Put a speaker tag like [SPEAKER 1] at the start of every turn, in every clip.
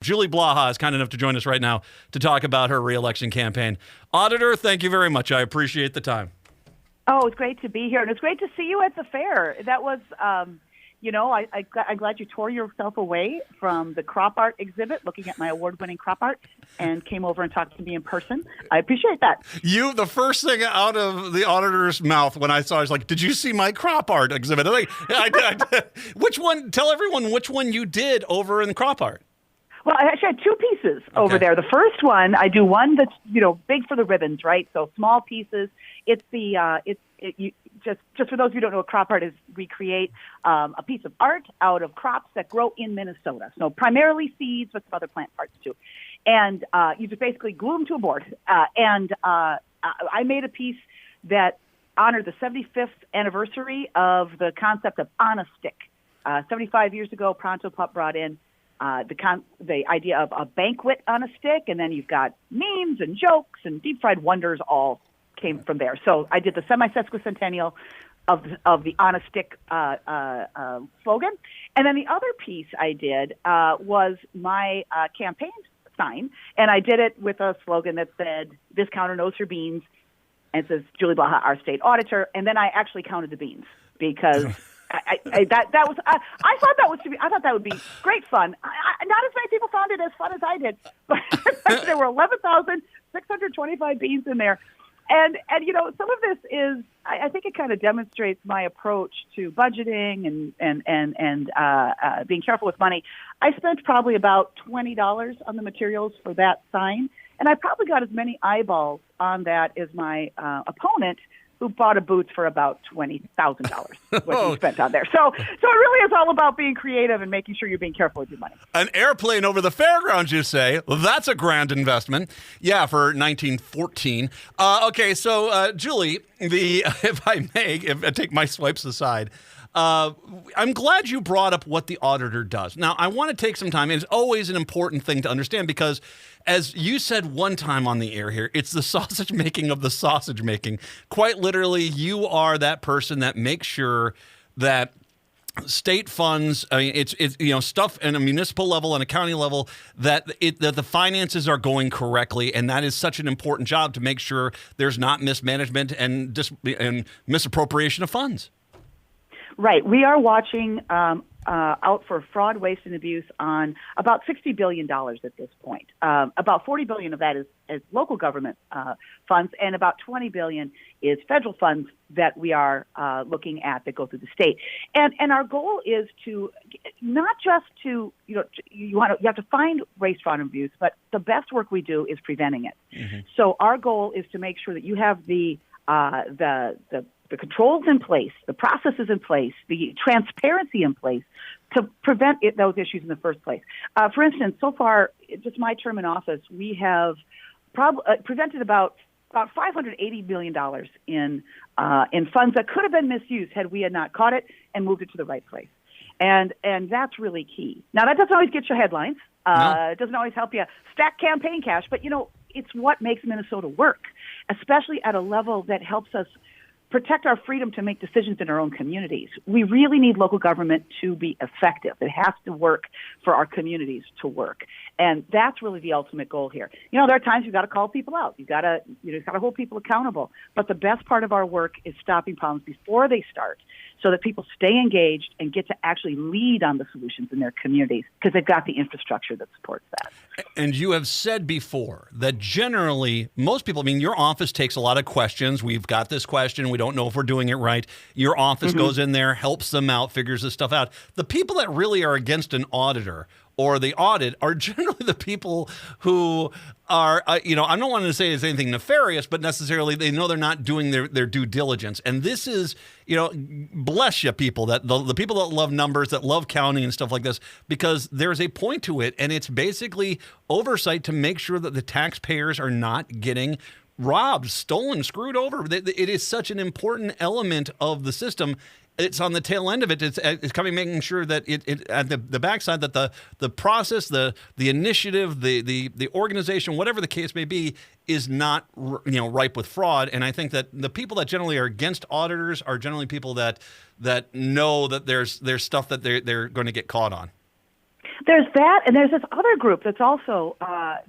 [SPEAKER 1] Julie Blaha is kind enough to join us right now to talk about her reelection campaign. Auditor, thank you very much. I appreciate the time.
[SPEAKER 2] Oh, it's great to be here, and it's great to see you at the fair. That was, I'm glad you tore yourself away from the crop art exhibit, looking at my award-winning crop art, and came over and talked to me in person. I appreciate that.
[SPEAKER 1] The first thing out of the auditor's mouth when I saw it was like, did you see my crop art exhibit? I did. Which one? Tell everyone which one you did over in the crop art.
[SPEAKER 2] Well, I actually had two pieces over there. The first one, I do one that's, big for the ribbons, right? So small pieces. It's just for those of you who don't know what crop art is, recreate a piece of art out of crops that grow in Minnesota. So primarily seeds, but some other plant parts too. And you just basically glue them to a board. I made a piece that honored the 75th anniversary of the concept of on a stick. 75 years ago, Pronto Pup brought in the idea of a banquet on a stick, and then you've got memes and jokes and deep fried wonders all came from there. So I did the semi-sesquicentennial of the on a stick slogan, and then the other piece I did was my campaign sign, and I did it with a slogan that said, "This counter knows her beans," and it says Julie Blaha, our state auditor, and then I actually counted the beans because. I thought that would be great fun. Not as many people found it as fun as I did, but there were 11,625 beans in there, and some of this is I think it kind of demonstrates my approach to budgeting and being careful with money. I spent probably about $20 on the materials for that sign, and I probably got as many eyeballs on that as my opponent, who bought a booth for about $20,000 what he spent on there. So it really is all about being creative and making sure you're being careful with your money.
[SPEAKER 1] An airplane over the fairgrounds, you say? Well, that's a grand investment. Yeah, for 1914. Okay, so Julie, if I may, if I take my swipes aside, I'm glad you brought up what the auditor does. Now, I want to take some time. It's always an important thing to understand because, as you said one time on the air here, it's the sausage making of the sausage making. Quite literally, you are that person that makes sure that state funds, I mean, it's stuff at a municipal level and a county level that the finances are going correctly, and that is such an important job to make sure there's not mismanagement and misappropriation of funds.
[SPEAKER 2] Right. We are watching out for fraud, waste, and abuse on about $60 billion at this point. About $40 billion of that is local government funds, and about $20 billion is federal funds that we are looking at that go through the state. And our goal is to not just to you have to find waste, fraud, and abuse, but the best work we do is preventing it. Mm-hmm. So our goal is to make sure that you have the controls in place, the processes in place, the transparency in place to prevent those issues in the first place. For instance, so far, just my term in office, we have prevented about $580 million in funds that could have been misused had we not caught it and moved it to the right place. And that's really key. Now, that doesn't always get you headlines. It doesn't always help you stack campaign cash, but it's what makes Minnesota work, especially at a level that helps us protect our freedom to make decisions in our own communities. We really need local government to be effective. It has to work for our communities to work. And that's really the ultimate goal here. There are times you've got to call people out. You've got to hold people accountable. But the best part of our work is stopping problems before they start so that people stay engaged and get to actually lead on the solutions in their communities because they've got the infrastructure that supports that.
[SPEAKER 1] And you have said before that generally most people, your office takes a lot of questions. We've got this question. We don't know if we're doing it right. Your office goes in there, helps them out, figures this stuff out. The people that really are against an auditor or the audit are generally the people who are, I don't want to say it's anything nefarious, but necessarily they know they're not doing their due diligence. And this is, bless you people, that the people that love numbers, that love counting and stuff like this, because there's a point to it. And it's basically oversight to make sure that the taxpayers are not getting robbed, stolen, screwed over. It is such an important element of the system. It's on the tail end of it. It's coming, making sure that it at the backside that the process, the initiative, the organization, whatever the case may be, is not ripe with fraud. And I think that the people that generally are against auditors are generally people that know that there's stuff that they're going to get caught on.
[SPEAKER 2] There's that, and there's this other group that's also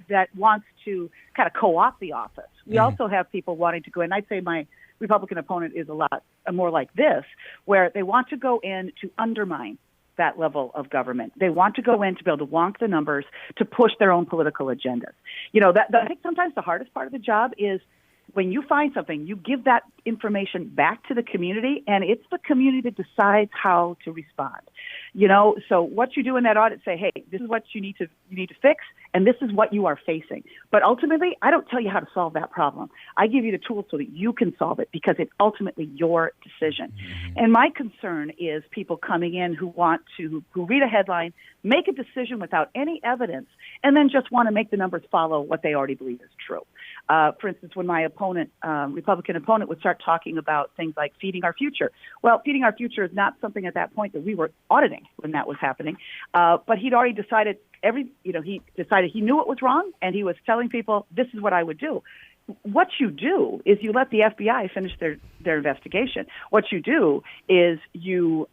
[SPEAKER 2] that wants to kind of co-opt the office. We also have people wanting to go in. I'd say my Republican opponent is a lot more like this, where they want to go in to undermine that level of government. They want to go in to be able to wonk the numbers to push their own political agendas. I think sometimes the hardest part of the job is when you find something, you give that information back to the community, and it's the community that decides how to respond. So what you do in that audit, say, hey, this is what you need to fix, and this is what you are facing. But ultimately, I don't tell you how to solve that problem. I give you the tools so that you can solve it, because it's ultimately your decision. And my concern is people coming in who read a headline, make a decision without any evidence, and then just want to make the numbers follow what they already believe is true. For instance, when my Republican opponent would start talking about things like feeding our future. Well, feeding our future is not something at that point that we were auditing when that was happening. But he'd already decided he knew it was wrong, and he was telling people, this is what I would do. What you do is you let the FBI finish their investigation. What you do is you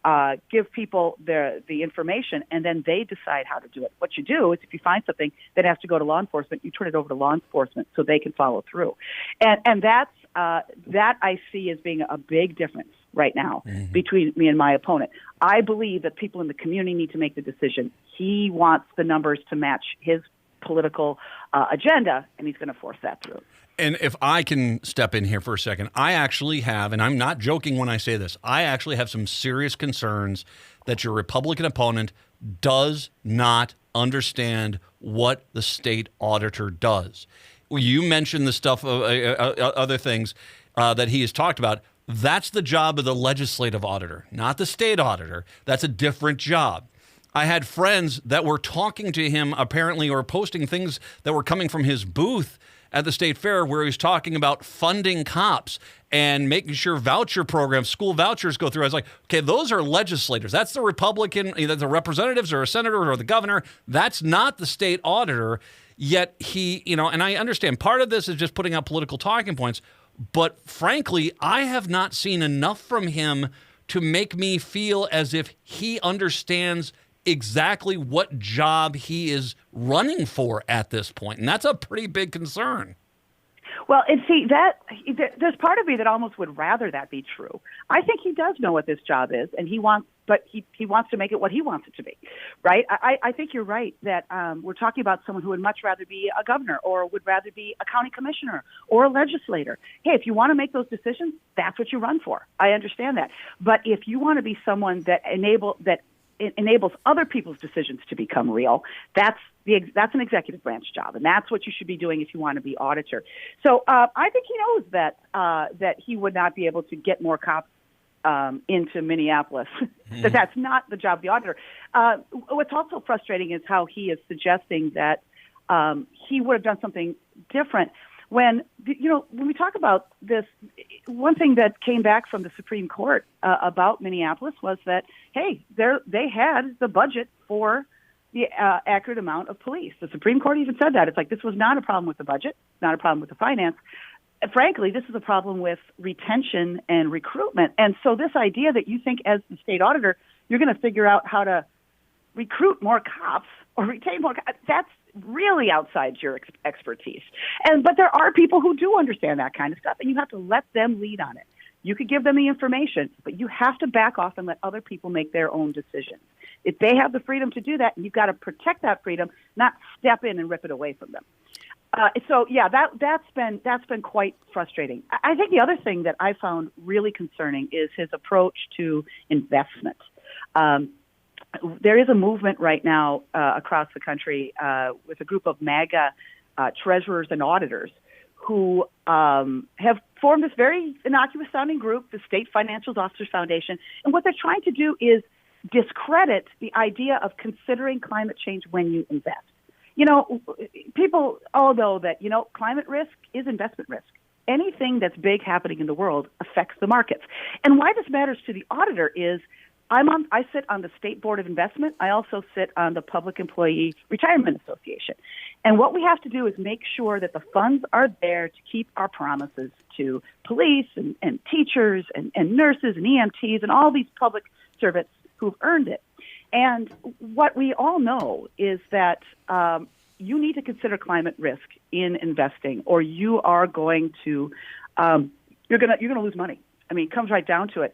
[SPEAKER 2] give people the information, and then they decide how to do it. What you do is if you find something that has to go to law enforcement, you turn it over to law enforcement so they can follow through. And that's that I see as being a big difference right now between me and my opponent. I believe that people in the community need to make the decision. He wants the numbers to match his political agenda, and he's going to force that through.
[SPEAKER 1] And if I can step in here for a second, I actually have, and I'm not joking when I say this, I actually have some serious concerns that your Republican opponent does not understand what the state auditor does. You mentioned the stuff, other things that he has talked about. That's the job of the legislative auditor, not the state auditor. That's a different job. I had friends that were talking to him apparently, or posting things that were coming from his booth at the state fair where he was talking about funding cops and making sure voucher programs, school vouchers go through. I was like, okay, those are legislators. That's the Republican, either the representatives or a senator or the governor. That's not the state auditor. Yet he, and I understand part of this is just putting out political talking points. But frankly, I have not seen enough from him to make me feel as if he understands exactly what job he is running for at this point. And that's a pretty big concern.
[SPEAKER 2] Well, and see, there's part of me that almost would rather that be true. I think he does know what this job is, and he wants to make it what he wants it to be, right? I think you're right that we're talking about someone who would much rather be a governor or would rather be a county commissioner or a legislator. Hey, if you want to make those decisions, that's what you run for. I understand that. But if you want to be someone that enables other people's decisions to become real, that's an executive branch job, and that's what you should be doing if you want to be auditor. So I think he knows that he would not be able to get more cops into Minneapolis. That's not the job of the auditor. What's also frustrating is how he is suggesting that he would have done something different. When we talk about this, one thing that came back from the Supreme Court about Minneapolis was that, hey, they had the budget for the accurate amount of police. The Supreme Court even said that. It's like, this was not a problem with the budget, not a problem with the finance. Frankly, this is a problem with retention and recruitment. And so this idea that you think as the state auditor, you're going to figure out how to recruit more cops or retain more cops, that's really outside your expertise. But there are people who do understand that kind of stuff, and you have to let them lead on it. You could give them the information, but you have to back off and let other people make their own decisions. If they have the freedom to do that, you've got to protect that freedom, not step in and rip it away from them. That's been quite frustrating. I think the other thing that I found really concerning is his approach to investment. There is a movement right now across the country with a group of MAGA treasurers and auditors who have formed this very innocuous-sounding group, the State Financial Officers Foundation. And what they're trying to do is discredit the idea of considering climate change when you invest. People all know that, climate risk is investment risk. Anything that's big happening in the world affects the markets. And why this matters to the auditor is I sit on the State Board of Investment. I also sit on the Public Employee Retirement Association. And what we have to do is make sure that the funds are there to keep our promises to police and teachers and nurses and EMTs and all these public servants who've earned it. And what we all know is that you need to consider climate risk in investing, or you are going to you're going to lose money. I mean, it comes right down to it.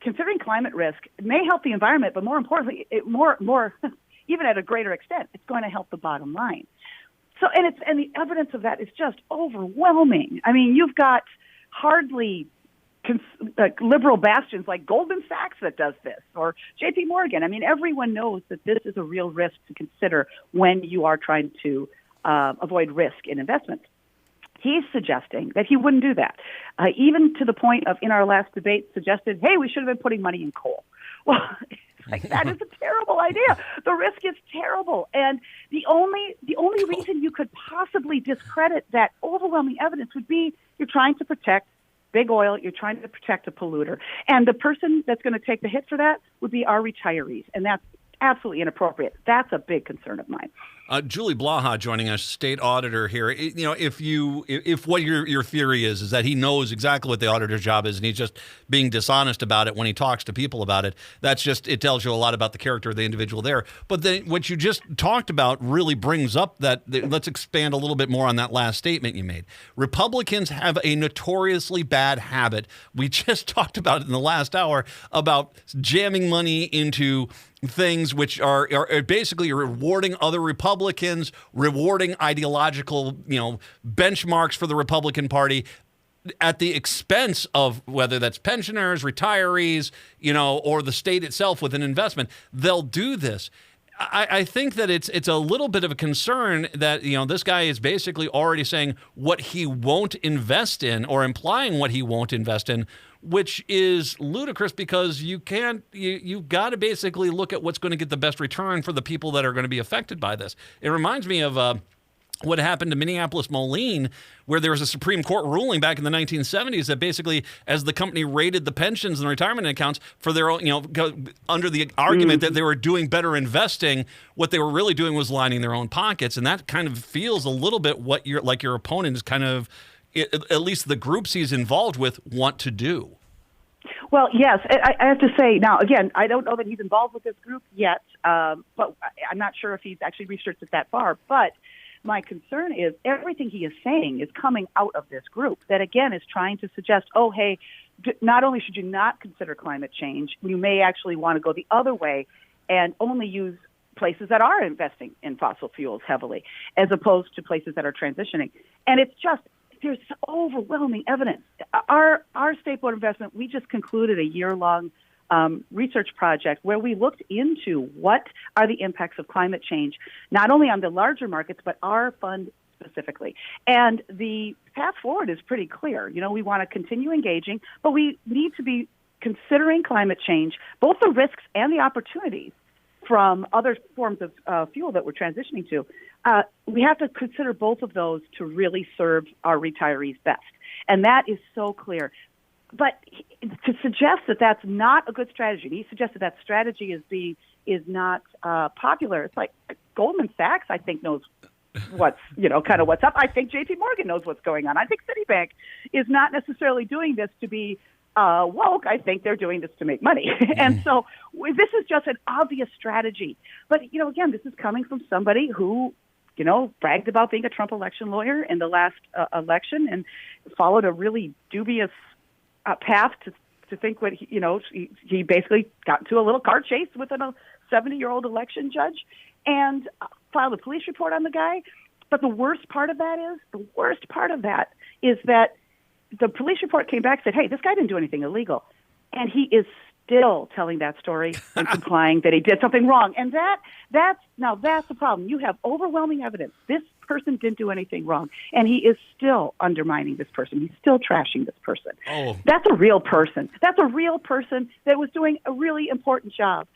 [SPEAKER 2] Considering climate risk may help the environment, but more importantly, more even at a greater extent, it's going to help the bottom line. So, and the evidence of that is just overwhelming. I mean, you've got hardly liberal bastions like Goldman Sachs that does this, or J.P. Morgan. I mean, everyone knows that this is a real risk to consider when you are trying to avoid risk in investments. He's suggesting that he wouldn't do that, even to the point of, in our last debate, suggested, hey, we should have been putting money in coal. Well, that is a terrible idea. The risk is terrible. And the only reason you could possibly discredit that overwhelming evidence would be you're trying to protect big oil, you're trying to protect a polluter. And the person that's going to take the hit for that would be our retirees. And that's absolutely inappropriate. That's a big concern of mine.
[SPEAKER 1] Julie Blaha joining us, state auditor here. If what your theory is that he knows exactly what the auditor's job is and he's just being dishonest about it when he talks to people about it, it tells you a lot about the character of the individual there. But then what you just talked about really brings up let's expand a little bit more on that last statement you made. Republicans have a notoriously bad habit. We just talked about it in the last hour about jamming money into things which are basically rewarding other Republicans, rewarding ideological, benchmarks for the Republican Party at the expense of whether that's pensioners, retirees, or the state itself with an investment. They'll do this. I think that it's a little bit of a concern that, this guy is basically already saying what he won't invest in or implying what he won't invest in, which is ludicrous because you've got to basically look at what's going to get the best return for the people that are going to be affected by this. It reminds me of what happened to Minneapolis Moline, where there was a Supreme Court ruling back in the 1970s that basically, as the company rated the pensions and retirement accounts for their own, under the argument that they were doing better investing, what they were really doing was lining their own pockets. And that kind of feels a little bit what your opponent is kind of, at least the groups he's involved with, want to do.
[SPEAKER 2] Well, yes, I have to say, now, again, I don't know that he's involved with this group yet, but I'm not sure if he's actually researched it that far. But my concern is everything he is saying is coming out of this group that, again, is trying to suggest, oh, hey, not only should you not consider climate change, you may actually want to go the other way and only use places that are investing in fossil fuels heavily, as opposed to places that are transitioning. And it's just, there's overwhelming evidence. Our State Board of Investment, we just concluded a year-long research project where we looked into what are the impacts of climate change, not only on the larger markets, but our fund specifically. And the path forward is pretty clear. We want to continue engaging, but we need to be considering climate change, both the risks and the opportunities from other forms of fuel that we're transitioning to. We have to consider both of those to really serve our retirees best. And that is so clear. But to suggest that that's not a good strategy, he suggested that strategy is not popular. It's like Goldman Sachs, I think, knows what's up. I think J.P. Morgan knows what's going on. I think Citibank is not necessarily doing this to be woke. I think they're doing this to make money. And so this is just an obvious strategy. But, again, this is coming from somebody who, bragged about being a Trump election lawyer in the last election and followed a really dubious path to think what he basically got into a little car chase with a 70-year-old election judge and filed a police report on the guy. But the worst part of that is that the police report came back and said, hey, this guy didn't do anything illegal. And he is still telling that story and implying that he did something wrong. And that's the problem. You have overwhelming evidence. This person didn't do anything wrong. And he is still undermining this person. He's still trashing this person.
[SPEAKER 1] Oh.
[SPEAKER 2] That's a real person. That's a real person that was doing a really important job.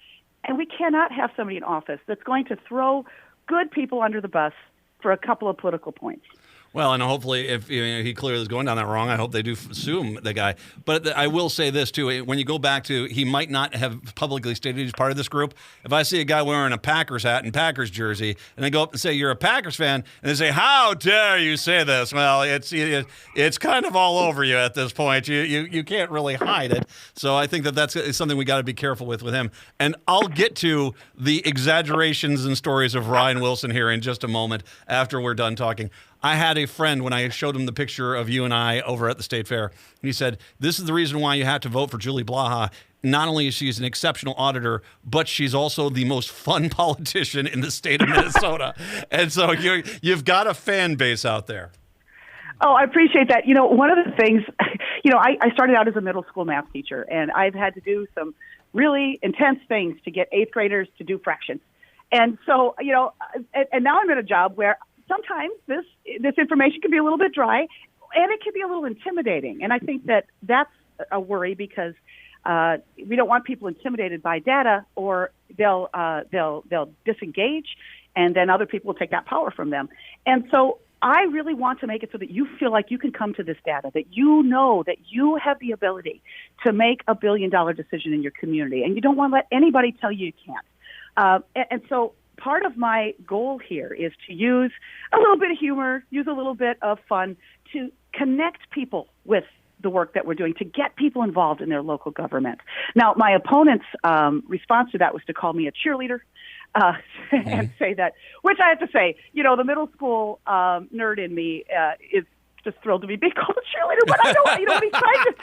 [SPEAKER 2] And we cannot have somebody in office that's going to throw good people under the bus for a couple of political points.
[SPEAKER 1] Well, and hopefully, if he clearly is going down that wrong, I hope they do sue him, the guy. But I will say this, too. When you go back to, he might not have publicly stated he's part of this group. If I see a guy wearing a Packers hat and Packers jersey, and I go up and say, you're a Packers fan, and they say, how dare you say this? Well, it's kind of all over you at this point. You can't really hide it. So I think that's something we got to be careful with him. And I'll get to the exaggerations and stories of Ryan Wilson here in just a moment after we're done talking. I had a friend when I showed him the picture of you and I over at the State Fair, and he said, this is the reason why you have to vote for Julie Blaha. Not only is she an exceptional auditor, but she's also the most fun politician in the state of Minnesota. And so you've got a fan base out there.
[SPEAKER 2] Oh, I appreciate that. One of the things, I started out as a middle school math teacher, and I've had to do some really intense things to get eighth graders to do fractions. And so, and now I'm at a job where sometimes this information can be a little bit dry, and it can be a little intimidating. And I think that's a worry because we don't want people intimidated by data, or they'll disengage, and then other people will take that power from them. And so I really want to make it so that you feel like you can come to this data, that you know that you have the ability to make a billion-dollar decision in your community, and you don't want to let anybody tell you can't. And so part of my goal here is to use a little bit of humor, use a little bit of fun to connect people with the work that we're doing, to get people involved in their local government. Now, my opponent's response to that was to call me a cheerleader and say that, which I have to say, the middle school nerd in me is just thrilled to be being called a cheerleader. But I know, what he's trying to,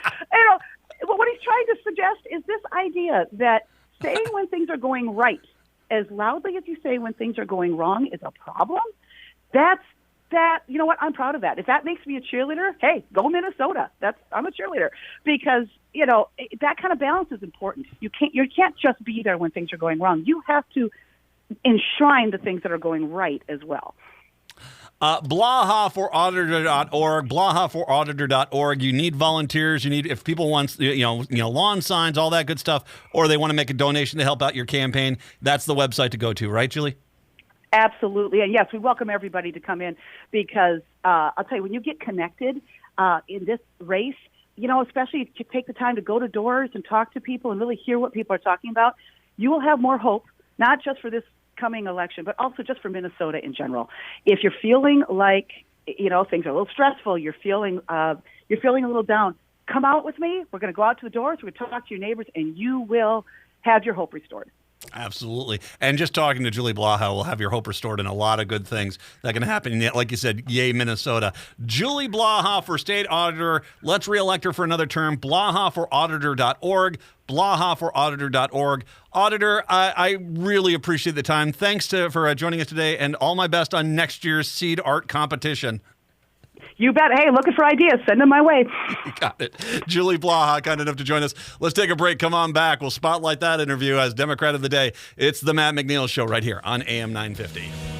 [SPEAKER 2] what he's trying to suggest is this idea that saying when things are going right as loudly as you say when things are going wrong is a problem. You know what? I'm proud of that. If that makes me a cheerleader, hey, go Minnesota. I'm a cheerleader because, that kind of balance is important. You can't just be there when things are going wrong. You have to enshrine the things that are going right as well.
[SPEAKER 1] Blaha for Auditor.org, Blaha for Auditor.org. You need volunteers. If people want, lawn signs, all that good stuff, or they want to make a donation to help out your campaign, that's the website to go to, right, Julie?
[SPEAKER 2] Absolutely. And yes, we welcome everybody to come in because I'll tell you, when you get connected in this race, especially if you take the time to go to doors and talk to people and really hear what people are talking about, you will have more hope, not just for this coming election, but also just for Minnesota in general. If you're feeling like, things are a little stressful, you're feeling a little down, come out with me. We're going to go out to the doors. We're going to talk to your neighbors, and you will have your hope restored.
[SPEAKER 1] Absolutely. And just talking to Julie Blaha will have your hope restored and a lot of good things that can happen. Like you said, yay, Minnesota. Julie Blaha for State Auditor. Let's reelect her for another term. Blaha for Auditor.org. Blaha for Auditor.org. Auditor, I really appreciate the time. Thanks for joining us today, and all my best on next year's Seed Art competition.
[SPEAKER 2] You bet. Hey, looking for ideas. Send them my way.
[SPEAKER 1] You got it. Julie Blaha, kind enough to join us. Let's take a break. Come on back. We'll spotlight that interview as Democrat of the Day. It's the Matt McNeil Show right here on AM 950.